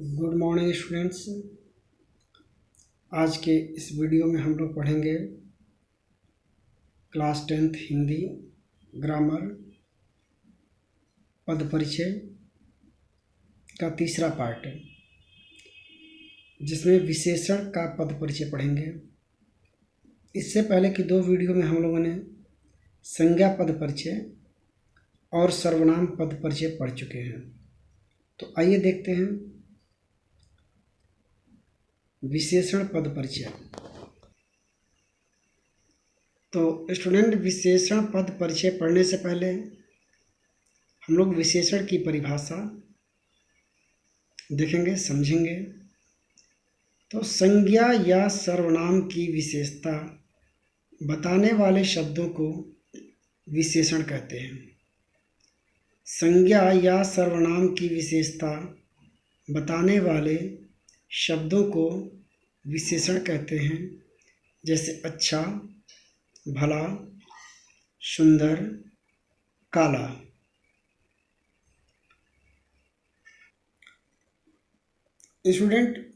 Good morning students. आज के इस वीडियो में हम लोग पढ़ेंगे क्लास 10th हिंदी ग्रामर पद परिचय का तीसरा पार्ट है, जिसमें विशेषण का पद परिचय पढ़ेंगे। इससे पहले की दो वीडियो में हम लोगों ने संज्ञा पद परिचय और सर्वनाम पद परिचय पढ़ चुके हैं। तो आइए देखते हैं विशेषण पद परिचय। तो स्टूडेंट, विशेषण पद परिचय पढ़ने से पहले हम लोग विशेषण की परिभाषा देखेंगे, समझेंगे। तो संज्ञा या सर्वनाम की विशेषता बताने वाले शब्दों को विशेषण कहते हैं। संज्ञा या सर्वनाम की विशेषता बताने वाले शब्दों को विशेषण कहते हैं, जैसे अच्छा, भला, सुंदर, काला। स्टूडेंट,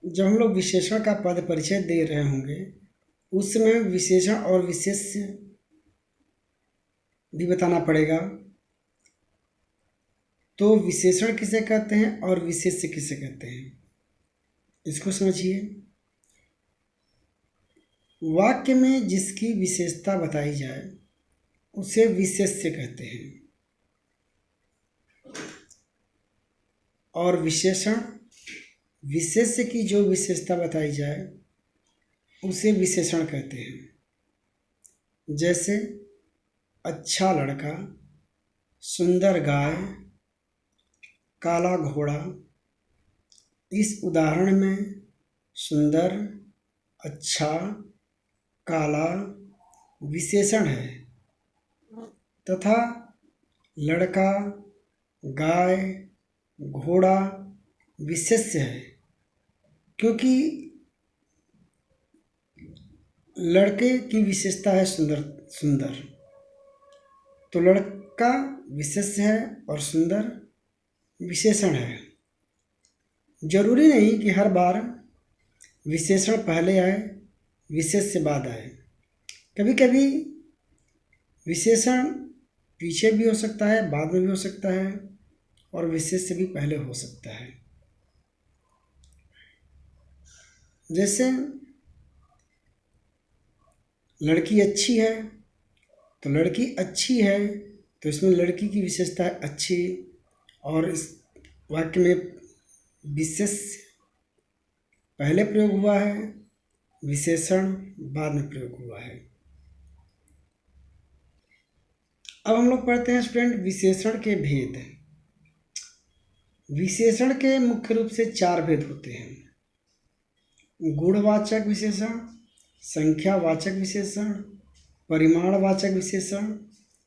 जब हम लोग विशेषण का पद परिचय दे रहे होंगे उस समय विशेषण और विशेष्य भी बताना पड़ेगा। तो विशेषण किसे कहते हैं और विशेष्य किसे कहते हैं, इसको समझिए। वाक्य में जिसकी विशेषता बताई जाए उसे विशेष्य कहते हैं, और विशेषण विशेष्य की जो विशेषता बताई जाए उसे विशेषण कहते हैं। जैसे अच्छा लड़का, सुंदर गाय, काला घोड़ा। इस उदाहरण में सुंदर, अच्छा, काला विशेषण है तथा लड़का, गाय, घोड़ा विशेष्य है, क्योंकि लड़के की विशेषता है सुंदर। तो लड़का विशेष्य है और सुंदर विशेषण है। जरूरी नहीं कि हर बार विशेषण पहले आए विशेष्य बाद आए। कभी कभी विशेषण पीछे भी हो सकता है, बाद में भी हो सकता है, और विशेष्य भी पहले हो सकता है। जैसे लड़की अच्छी है, तो लड़की अच्छी है तो इसमें लड़की की विशेषता है अच्छी, और इस वाक्य में विशेष्य पहले प्रयोग हुआ है, विशेषण बाद में प्रयोग हुआ है। अब हम लोग पढ़ते हैं स्टूडेंट विशेषण के भेद। विशेषण के मुख्य रूप से 4 भेद होते हैं: गुणवाचक विशेषण, संख्यावाचक विशेषण, परिमाणवाचक विशेषण,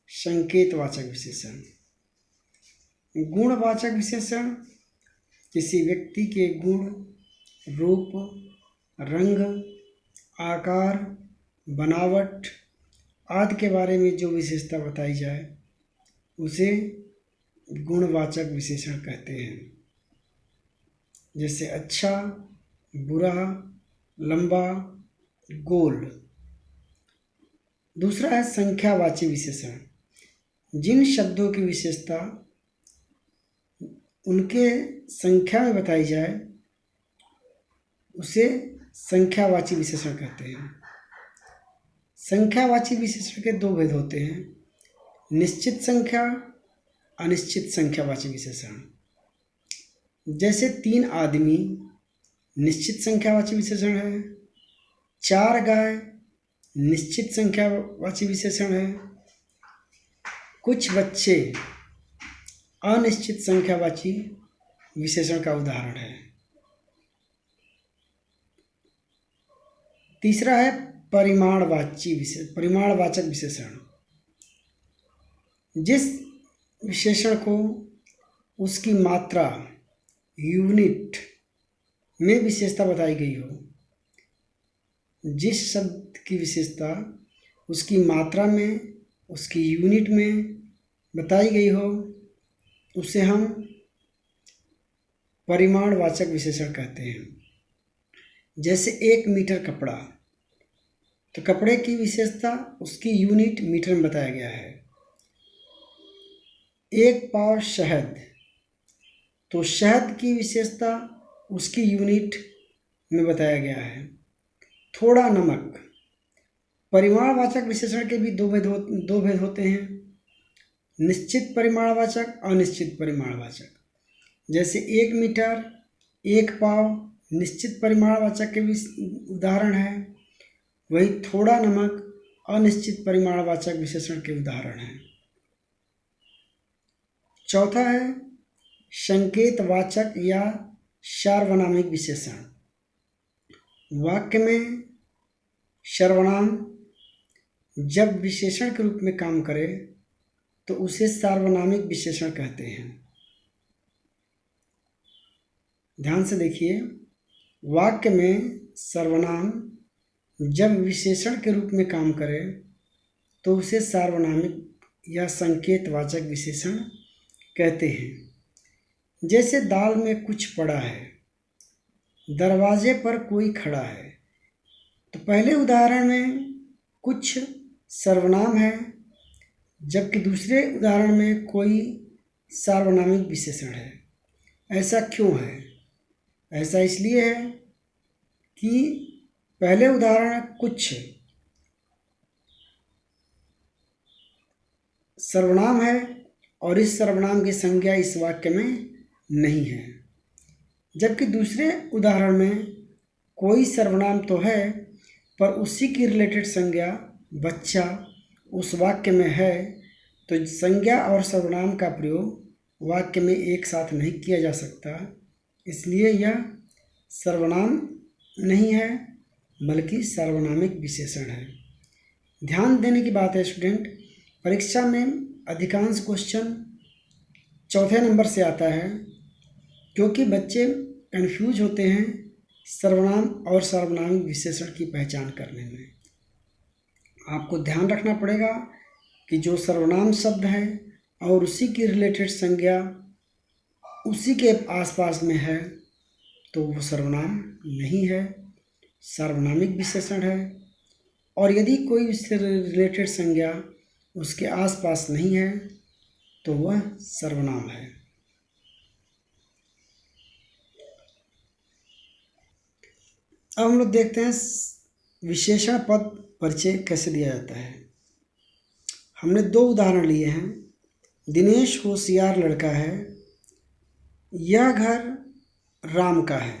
संकेतवाचक विशेषण। गुणवाचक विशेषण किसी व्यक्ति के गुण, रूप, रंग, आकार, बनावट आदि के बारे में जो विशेषता बताई जाए उसे गुणवाचक विशेषण कहते हैं। जैसे अच्छा, बुरा, लंबा, गोल। दूसरा है संख्यावाची विशेषण। जिन शब्दों की विशेषता उनके संख्या में बताई जाए उसे संख्यावाची विशेषण कहते हैं। संख्यावाची विशेषण के 2 भेद होते हैं: निश्चित संख्या, अनिश्चित संख्यावाची विशेषण। जैसे 3 आदमी निश्चित संख्यावाची विशेषण है, 4 गाय निश्चित संख्यावाची विशेषण है, कुछ बच्चे अनिश्चित संख्यावाची विशेषण का उदाहरण है। तीसरा है परिमाणवाचक विशेषण। जिस विशेषण को उसकी मात्रा, यूनिट में विशेषता बताई गई हो, जिस शब्द की विशेषता उसकी मात्रा में, उसकी यूनिट में बताई गई हो, उसे हम परिमाणवाचक विशेषण कहते हैं। जैसे 1 मीटर कपड़ा, तो कपड़े की विशेषता उसकी यूनिट मीटर में बताया गया है। 1 पाव शहद, तो शहद की विशेषता उसकी यूनिट में बताया गया है। थोड़ा नमक, परिमाणवाचक विशेषण के भी दो भेद होते हैं, निश्चित परिमाणवाचक, अनिश्चित परिमाणवाचक। जैसे 1 मीटर, 1 पाव निश्चित परिमाणवाचक के भी उदाहरण है, वही थोड़ा नमक अनिश्चित परिमाणवाचक विशेषण के उदाहरण हैं। चौथा है संकेतवाचक या सार्वनामिक विशेषण। वाक्य में सर्वनाम जब विशेषण के रूप में काम करे तो उसे सार्वनामिक विशेषण कहते हैं। ध्यान से देखिए, वाक्य में सर्वनाम जब विशेषण के रूप में काम करे तो उसे सार्वनामिक या संकेतवाचक विशेषण कहते हैं। जैसे दाल में कुछ पड़ा है, दरवाजे पर कोई खड़ा है, तो पहले उदाहरण में कुछ सर्वनाम है, जबकि दूसरे उदाहरण में कोई सार्वनामिक विशेषण है। ऐसा क्यों है? ऐसा इसलिए है कि पहले उदाहरण कुछ सर्वनाम है और इस सर्वनाम की संज्ञा इस वाक्य में नहीं है, जबकि दूसरे उदाहरण में कोई सर्वनाम तो है पर उसी की रिलेटेड संज्ञा बच्चा उस वाक्य में है, तो संज्ञा और सर्वनाम का प्रयोग वाक्य में एक साथ नहीं किया जा सकता, इसलिए यह सर्वनाम नहीं है बल्कि सार्वनामिक विशेषण है। ध्यान देने की बात है स्टूडेंट, परीक्षा में अधिकांश क्वेश्चन चौथे नंबर से आता है, क्योंकि बच्चे कंफ्यूज होते हैं सर्वनाम और सार्वनामिक विशेषण की पहचान करने में। आपको ध्यान रखना पड़ेगा कि जो सर्वनाम शब्द है और उसी की रिलेटेड संज्ञा उसी के आसपास में है तो वो सर्वनाम नहीं है, सार्वनामिक विशेषण है। और यदि कोई उससे रिलेटेड संज्ञा उसके आसपास नहीं है तो वह सर्वनाम है। अब हम लोग देखते हैं विशेषण पद परिचय कैसे दिया जाता है। हमने 2 उदाहरण लिए हैं। दिनेश होशियार लड़का है, यह घर राम का है।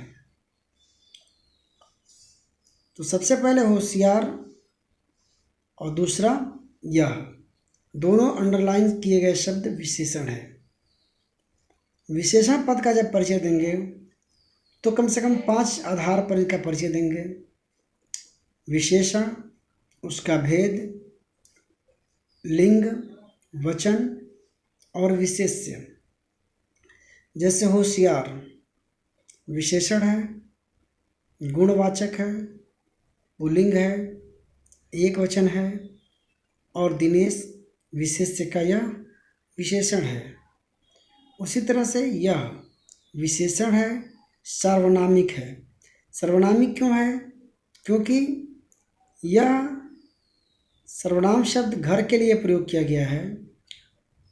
तो सबसे पहले होशियार और दूसरा यह, दोनों अंडरलाइन किए गए शब्द विशेषण है। विशेषण पद का जब परिचय देंगे तो कम से कम 5 आधार पर इनका परिचय देंगे। विशेषण, उसका भेद, लिंग, वचन और विशेष्य। जैसे होशियार विशेषण है, गुणवाचक है, पुल्लिंग है, एक वचन है, और दिनेश विशेष्य का यह विशेषण है। उसी तरह से यह विशेषण है, सार्वनामिक है। सार्वनामिक क्यों है? क्योंकि यह सर्वनाम शब्द घर के लिए प्रयोग किया गया है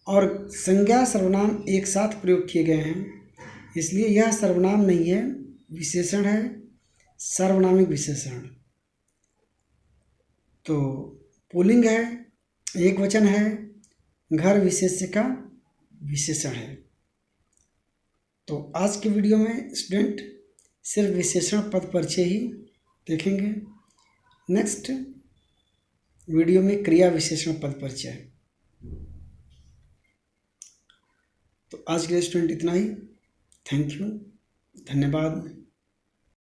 और संज्ञा सर्वनाम एक साथ प्रयोग किए गए हैं, इसलिए यह सर्वनाम नहीं है, विशेषण है, सार्वनामिक विशेषण। तो पुल्लिंग है, एक वचन है, घर विशेष्य का विशेषण है। तो आज के वीडियो में स्टूडेंट सिर्फ विशेषण पद परिचय ही देखेंगे। नेक्स्ट वीडियो में क्रिया विशेषण पद परिचय। तो आज के लिए स्टूडेंट इतना ही। थैंक यू, धन्यवाद।